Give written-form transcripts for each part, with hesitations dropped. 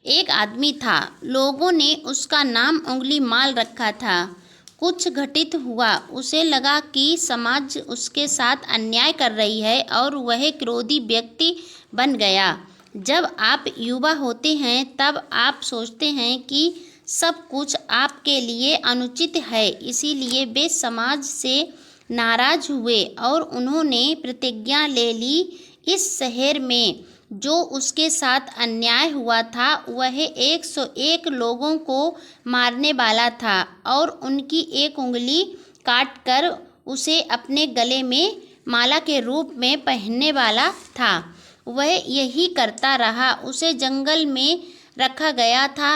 एक आदमी था। लोगों ने उसका नाम उंगली माल रखा था। कुछ घटित हुआ। उसे लगा कि समाज उसके साथ अन्याय कर रही है और वह क्रोधी व्यक्ति बन गया। जब आप युवा होते हैं तब आप सोचते हैं कि सब कुछ आपके लिए अनुचित है, इसीलिए वे समाज से नाराज हुए और उन्होंने प्रतिज्ञा ले ली, इस शहर में जो उसके साथ अन्याय हुआ था वह 101 लोगों को मारने वाला था और उनकी एक उंगली काटकर उसे अपने गले में माला के रूप में पहनने वाला था। वह यही करता रहा। उसे जंगल में रखा गया था,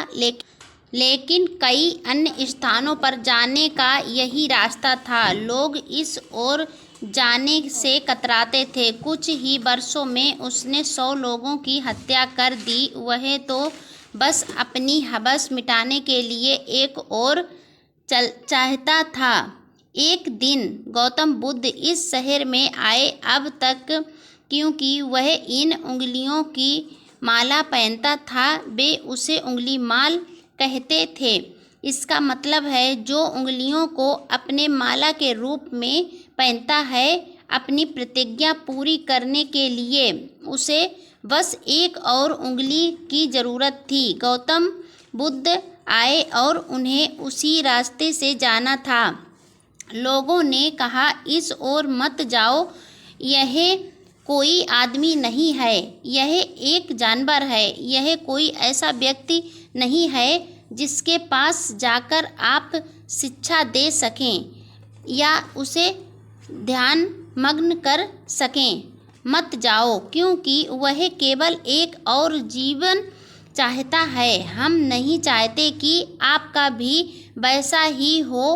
लेकिन कई अन्य स्थानों पर जाने का यही रास्ता था। लोग इस ओर जाने से कतराते थे। कुछ ही वर्षों में उसने 100 लोगों की हत्या कर दी। वह तो बस अपनी हवस मिटाने के लिए एक और चाहता था। एक दिन गौतम बुद्ध इस शहर में आए। अब तक क्योंकि वह इन उंगलियों की माला पहनता था, वे उसे उंगली माल कहते थे। इसका मतलब है जो उंगलियों को अपने माला के रूप में पहनता है। अपनी प्रतिज्ञा पूरी करने के लिए उसे बस एक और उंगली की ज़रूरत थी। गौतम बुद्ध आए और उन्हें उसी रास्ते से जाना था। लोगों ने कहा, इस ओर मत जाओ, यह कोई आदमी नहीं है, यह एक जानवर है। यह कोई ऐसा व्यक्ति नहीं है जिसके पास जाकर आप शिक्षा दे सकें या उसे ध्यान मग्न कर सकें। मत जाओ, क्योंकि वह केवल एक और जीवन चाहता है। हम नहीं चाहते कि आपका भी वैसा ही हो।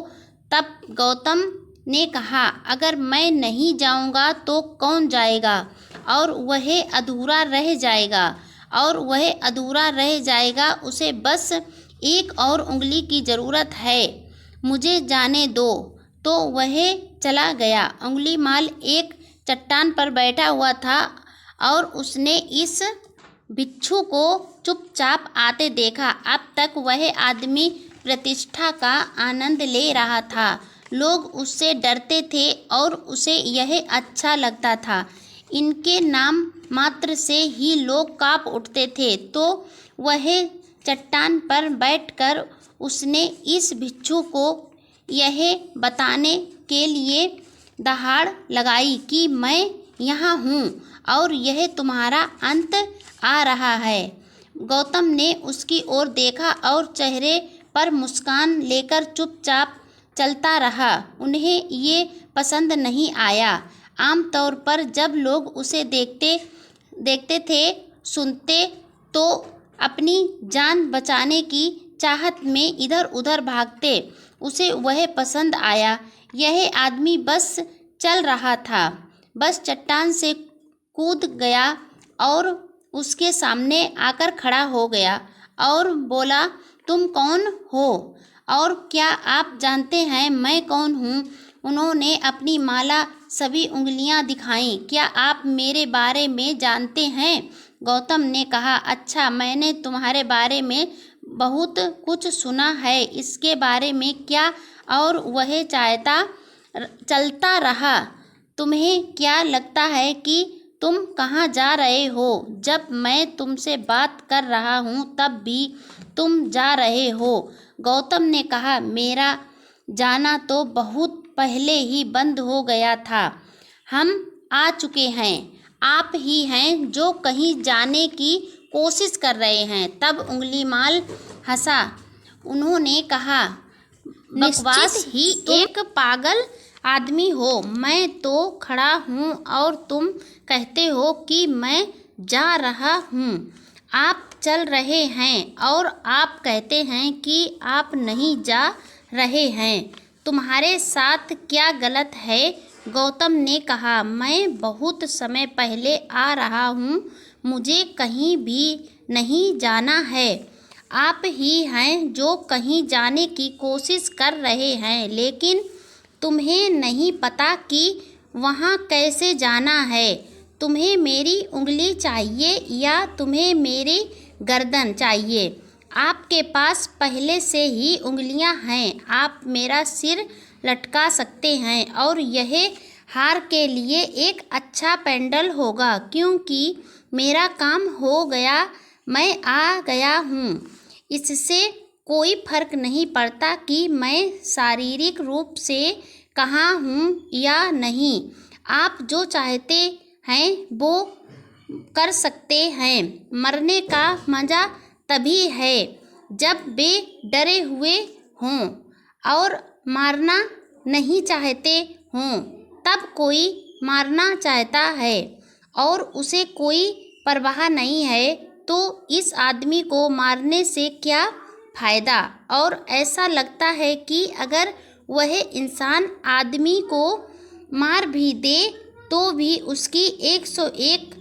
तब गौतम ने कहा, अगर मैं नहीं जाऊंगा तो कौन जाएगा, और वह अधूरा रह जाएगा, और वह अधूरा रह जाएगा। उसे बस एक और उंगली की ज़रूरत है, मुझे जाने दो। तो वह चला गया। उंगली माल एक चट्टान पर बैठा हुआ था और उसने इस भिक्षु को चुपचाप आते देखा। अब तक वह आदमी प्रतिष्ठा का आनंद ले रहा था। लोग उससे डरते थे और उसे यह अच्छा लगता था। इनके नाम मात्र से ही लोग काँप उठते थे। तो वह चट्टान पर बैठकर उसने इस भिक्षु को यह बताने के लिए दहाड़ लगाई कि मैं यहाँ हूँ और यह तुम्हारा अंत आ रहा है। गौतम ने उसकी ओर देखा और चेहरे पर मुस्कान लेकर चुपचाप चलता रहा। उन्हें ये पसंद नहीं आया। आमतौर पर जब लोग उसे देखते थे, सुनते, तो अपनी जान बचाने की चाहत में इधर उधर भागते। उसे वह पसंद आया। यह आदमी बस चल रहा था, बस चट्टान से कूद गया और उसके सामने आकर खड़ा हो गया और बोला, तुम कौन हो और क्या आप जानते हैं मैं कौन हूँ? उन्होंने अपनी माला सभी उंगलियां दिखाईं। क्या आप मेरे बारे में जानते हैं? गौतम ने कहा, अच्छा, मैंने तुम्हारे बारे में बहुत कुछ सुना है। इसके बारे में क्या? और वह चलता रहा। तुम्हें क्या लगता है कि तुम कहाँ जा रहे हो? जब मैं तुमसे बात कर रहा हूँ तब भी तुम जा रहे हो। गौतम ने कहा, मेरा जाना तो बहुत पहले ही बंद हो गया था। हम आ चुके हैं। आप ही हैं जो कहीं जाने की कोशिश कर रहे हैं। तब उंगली माल हंसा। उन्होंने कहा, बकवास ही, एक पागल आदमी हो। मैं तो खड़ा हूँ और तुम कहते हो कि मैं जा रहा हूँ। आप चल रहे हैं और आप कहते हैं कि आप नहीं जा रहे हैं। तुम्हारे साथ क्या गलत है? गौतम ने कहा, मैं बहुत समय पहले आ रहा हूँ, मुझे कहीं भी नहीं जाना है। आप ही हैं जो कहीं जाने की कोशिश कर रहे हैं, लेकिन तुम्हें नहीं पता कि वहाँ कैसे जाना है। तुम्हें मेरी उंगली चाहिए या तुम्हें मेरे गर्दन चाहिए। आपके पास पहले से ही उंगलियां हैं, आप मेरा सिर लटका सकते हैं और यह हार के लिए एक अच्छा पेंडल होगा, क्योंकि मेरा काम हो गया, मैं आ गया हूँ। इससे कोई फर्क नहीं पड़ता कि मैं शारीरिक रूप से कहाँ हूँ या नहीं। आप जो चाहते हैं वो कर सकते हैं। मरने का मज़ा तभी है जब वे डरे हुए हों और मारना नहीं चाहते हों। तब कोई मारना चाहता है और उसे कोई परवाह नहीं है, तो इस आदमी को मारने से क्या फ़ायदा। और ऐसा लगता है कि अगर वह इंसान आदमी को मार भी दे तो भी उसकी 101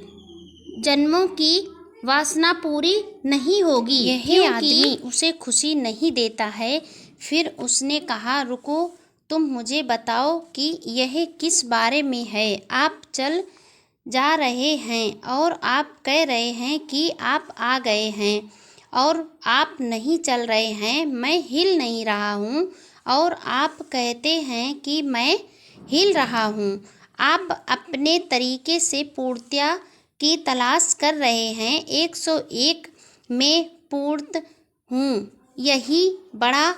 जन्मों की वासना पूरी नहीं होगी। यही आदमी उसे खुशी नहीं देता है। फिर उसने कहा, रुको, तुम मुझे बताओ कि यह किस बारे में है। आप चल जा रहे हैं और आप कह रहे हैं कि आप आ गए हैं और आप नहीं चल रहे हैं। मैं हिल नहीं रहा हूँ और आप कहते हैं कि मैं हिल रहा हूँ। आप अपने तरीके से पूर्णता की तलाश कर रहे हैं। 101 में पूर्ण हूँ, यही बड़ा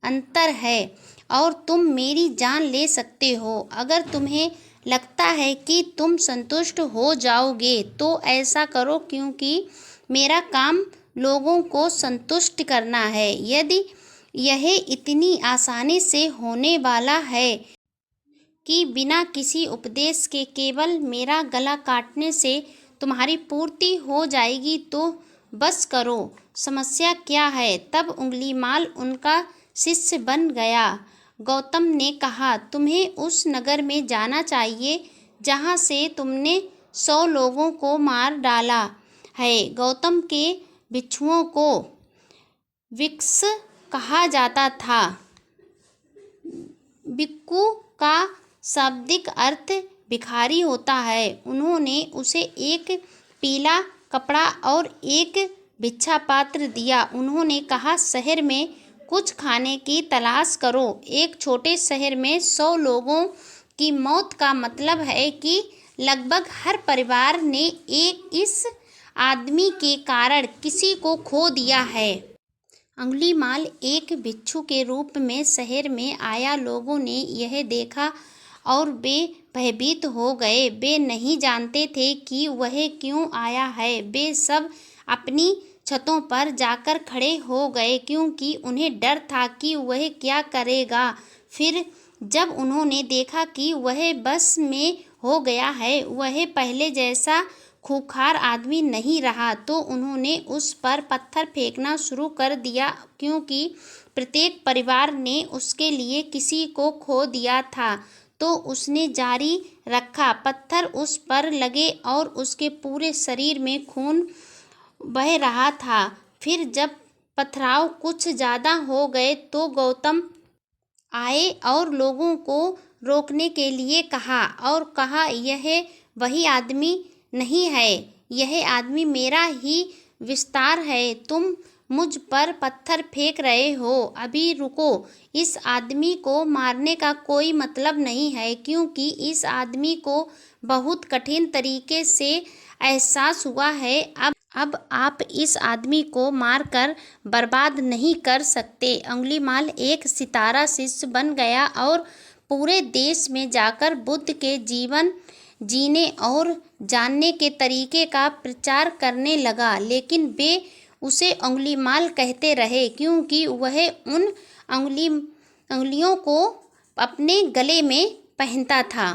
अंतर है और तुम मेरी जान ले सकते हो। अगर तुम्हें लगता है कि तुम संतुष्ट हो जाओगे तो ऐसा करो, क्योंकि मेरा काम लोगों को संतुष्ट करना है। यदि यह इतनी आसानी से होने वाला है कि बिना किसी उपदेश के केवल मेरा गला काटने से तुम्हारी पूर्ति हो जाएगी, तो बस करो। समस्या क्या है? तब उंगलीमाल उनका शिष्य बन गया। गौतम ने कहा, तुम्हें उस नगर में जाना चाहिए जहाँ से तुमने 100 लोगों को मार डाला है। गौतम के भिक्षुओं को विक्स कहा जाता था। भिक्खु का शाब्दिक अर्थ भिखारी होता है। उन्होंने उसे एक पीला कपड़ा और एक भिक्षा पात्र दिया। उन्होंने कहा, शहर में कुछ खाने की तलाश करो। एक छोटे शहर में 100 लोगों की मौत का मतलब है कि लगभग हर परिवार ने इस आदमी के कारण किसी को खो दिया है। अंगुलीमाल एक भिक्षु के रूप में शहर में आया। लोगों ने यह देखा और वे भयभीत हो गए। वे नहीं जानते थे कि वह क्यों आया है। वे सब अपनी छतों पर जाकर खड़े हो गए, क्योंकि उन्हें डर था कि वह क्या करेगा। फिर जब उन्होंने देखा कि वह बस में हो गया है, वह पहले जैसा खूंखार आदमी नहीं रहा, तो उन्होंने उस पर पत्थर फेंकना शुरू कर दिया, क्योंकि प्रत्येक परिवार ने उसके लिए किसी को खो दिया था। तो उसने जारी रखा। पत्थर उस पर लगे और उसके पूरे शरीर में खून बह रहा था। फिर जब पथराव कुछ ज़्यादा हो गए तो गौतम आए और लोगों को रोकने के लिए कहा और कहा, यह वही आदमी नहीं है, यह आदमी मेरा ही विस्तार है। तुम मुझ पर पत्थर फेंक रहे हो, अभी रुको। इस आदमी को मारने का कोई मतलब नहीं है, क्योंकि इस आदमी को बहुत कठिन तरीके से एहसास हुआ है। अब आप इस आदमी को मारकर बर्बाद नहीं कर सकते। अंगुलीमाल एक सितारा शिष्य बन गया और पूरे देश में जाकर बुद्ध के जीवन जीने और जानने के तरीके का प्रचार करने लगा। लेकिन वे उसे अंगुलीमाल कहते रहे, क्योंकि वह उन अंगुलियों को अपने गले में पहनता था।